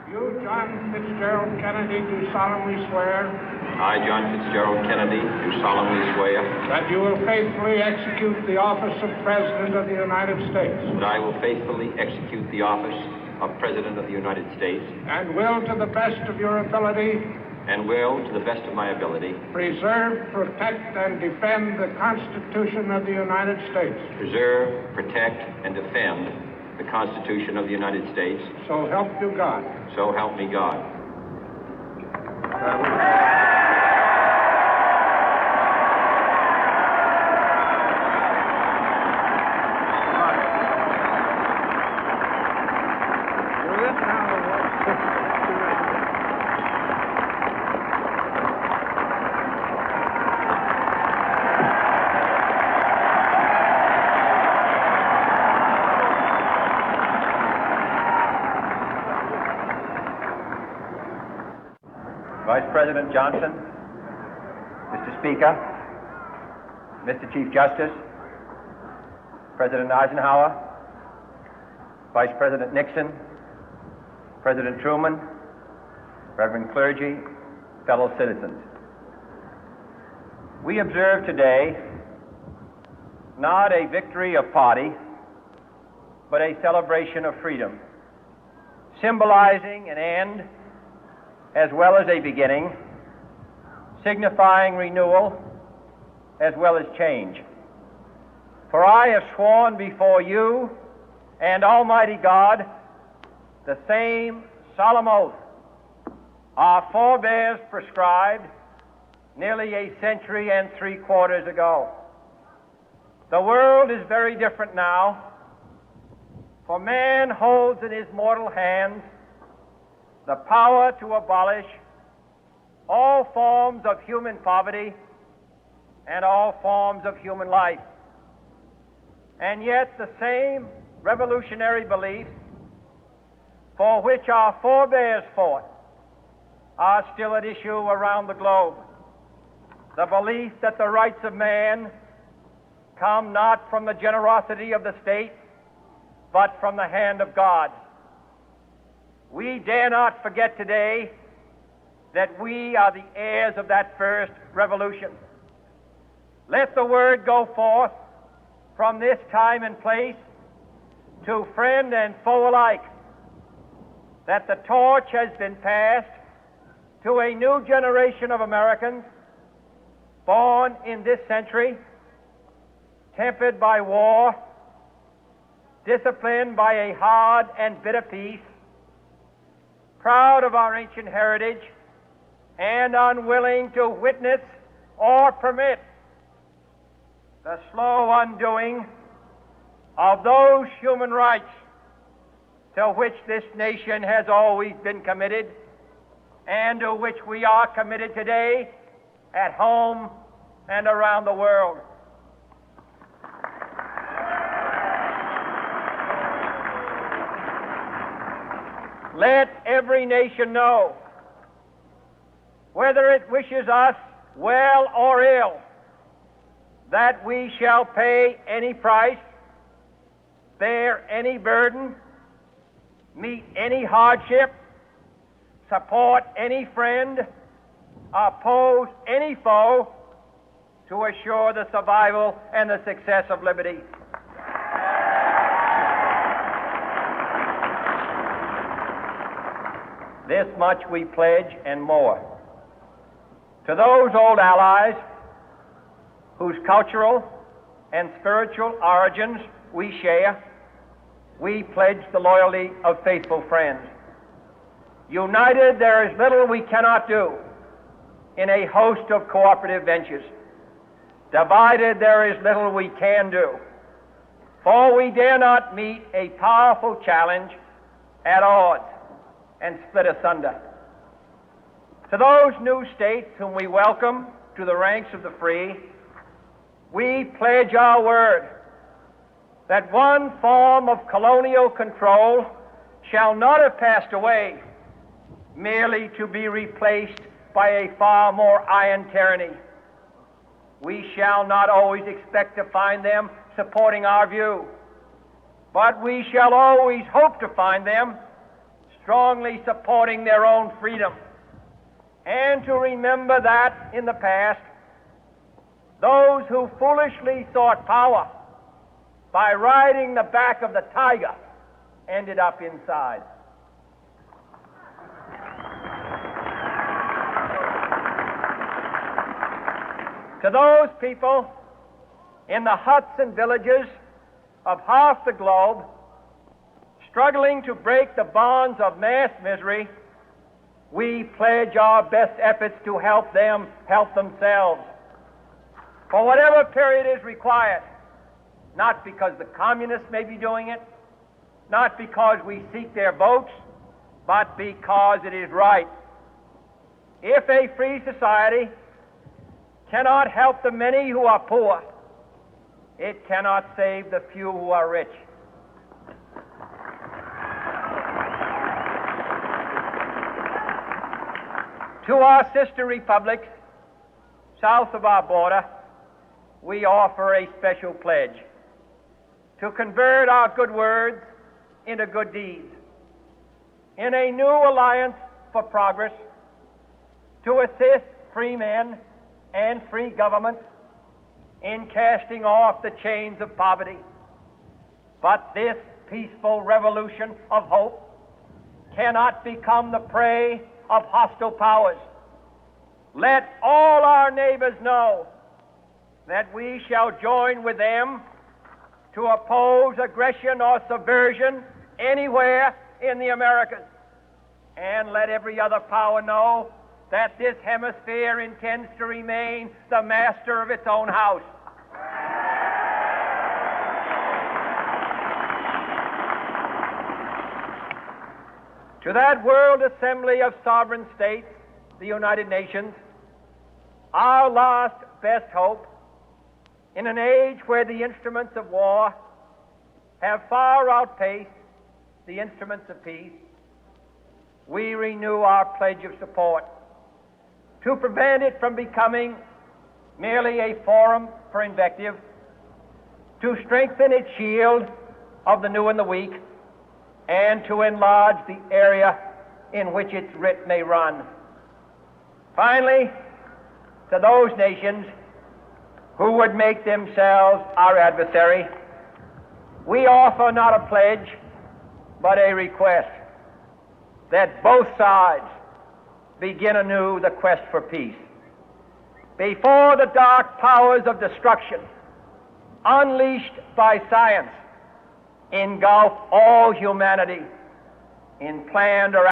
You, John Fitzgerald Kennedy, do solemnly swear. I, John Fitzgerald Kennedy, do solemnly swear. That you will faithfully execute the office of President of the United States. That I will faithfully execute the office of President of the United States. And will, to the best of your ability. And will, to the best of my ability. Preserve, protect, and defend the Constitution of the United States. Preserve, protect, and defend the Constitution of the United States. So help you God. So help me God. Vice President Johnson, Mr. Speaker, Mr. Chief Justice, President Eisenhower, Vice President Nixon, President Truman, Reverend clergy, fellow citizens. We observe today not a victory of party, but a celebration of freedom, symbolizing an end as well as a beginning, signifying renewal as well as change. For I have sworn before you and Almighty God the same solemn oath our forebears prescribed nearly a century and 3/4 ago. The world is very different now, for man holds in his mortal hands the power to abolish all forms of human poverty and all forms of human life. And yet the same revolutionary beliefs for which our forebears fought are still at issue around the globe. The belief that the rights of man come not from the generosity of the state, but from the hand of God. We dare not forget today that we are the heirs of that first revolution. Let the word go forth from this time and place to friend and foe alike that the torch has been passed to a new generation of Americans born in this century, tempered by war, disciplined by a hard and bitter peace, proud of our ancient heritage, and unwilling to witness or permit the slow undoing of those human rights to which this nation has always been committed and to which we are committed today at home and around the world. Let every nation know, whether it wishes us well or ill, that we shall pay any price, bear any burden, meet any hardship, support any friend, oppose any foe to assure the survival and the success of liberty. This much we pledge and more. To those old allies whose cultural and spiritual origins we share, we pledge the loyalty of faithful friends. United, there is little we cannot do in a host of cooperative ventures. Divided, there is little we can do, for we dare not meet a powerful challenge at odds and split asunder. To those new states whom we welcome to the ranks of the free, we pledge our word that one form of colonial control shall not have passed away, merely to be replaced by a far more iron tyranny. We shall not always expect to find them supporting our view, but we shall always hope to find them strongly supporting their own freedom, and to remember that in the past, those who foolishly sought power by riding the back of the tiger ended up inside. To those people in the huts and villages of half the globe struggling to break the bonds of mass misery, we pledge our best efforts to help them help themselves for whatever period is required, not because the communists may be doing it, not because we seek their votes, but because it is right. If a free society cannot help the many who are poor, it cannot save the few who are rich. To our sister republics south of our border, we offer a special pledge to convert our good words into good deeds, in a new alliance for progress, to assist free men and free governments in casting off the chains of poverty. But this peaceful revolution of hope cannot become the prey of hostile powers. Let all our neighbors know that we shall join with them to oppose aggression or subversion anywhere in the Americas. And let every other power know that this hemisphere intends to remain the master of its own house. To that World Assembly of Sovereign States, the United Nations, our last best hope, in an age where the instruments of war have far outpaced the instruments of peace, we renew our pledge of support to prevent it from becoming merely a forum for invective, to strengthen its shield of the new and the weak, and to enlarge the area in which its writ may run. Finally, to those nations who would make themselves our adversary, we offer not a pledge, but a request that both sides begin anew the quest for peace. Before the dark powers of destruction, unleashed by science, engulf all humanity in planned or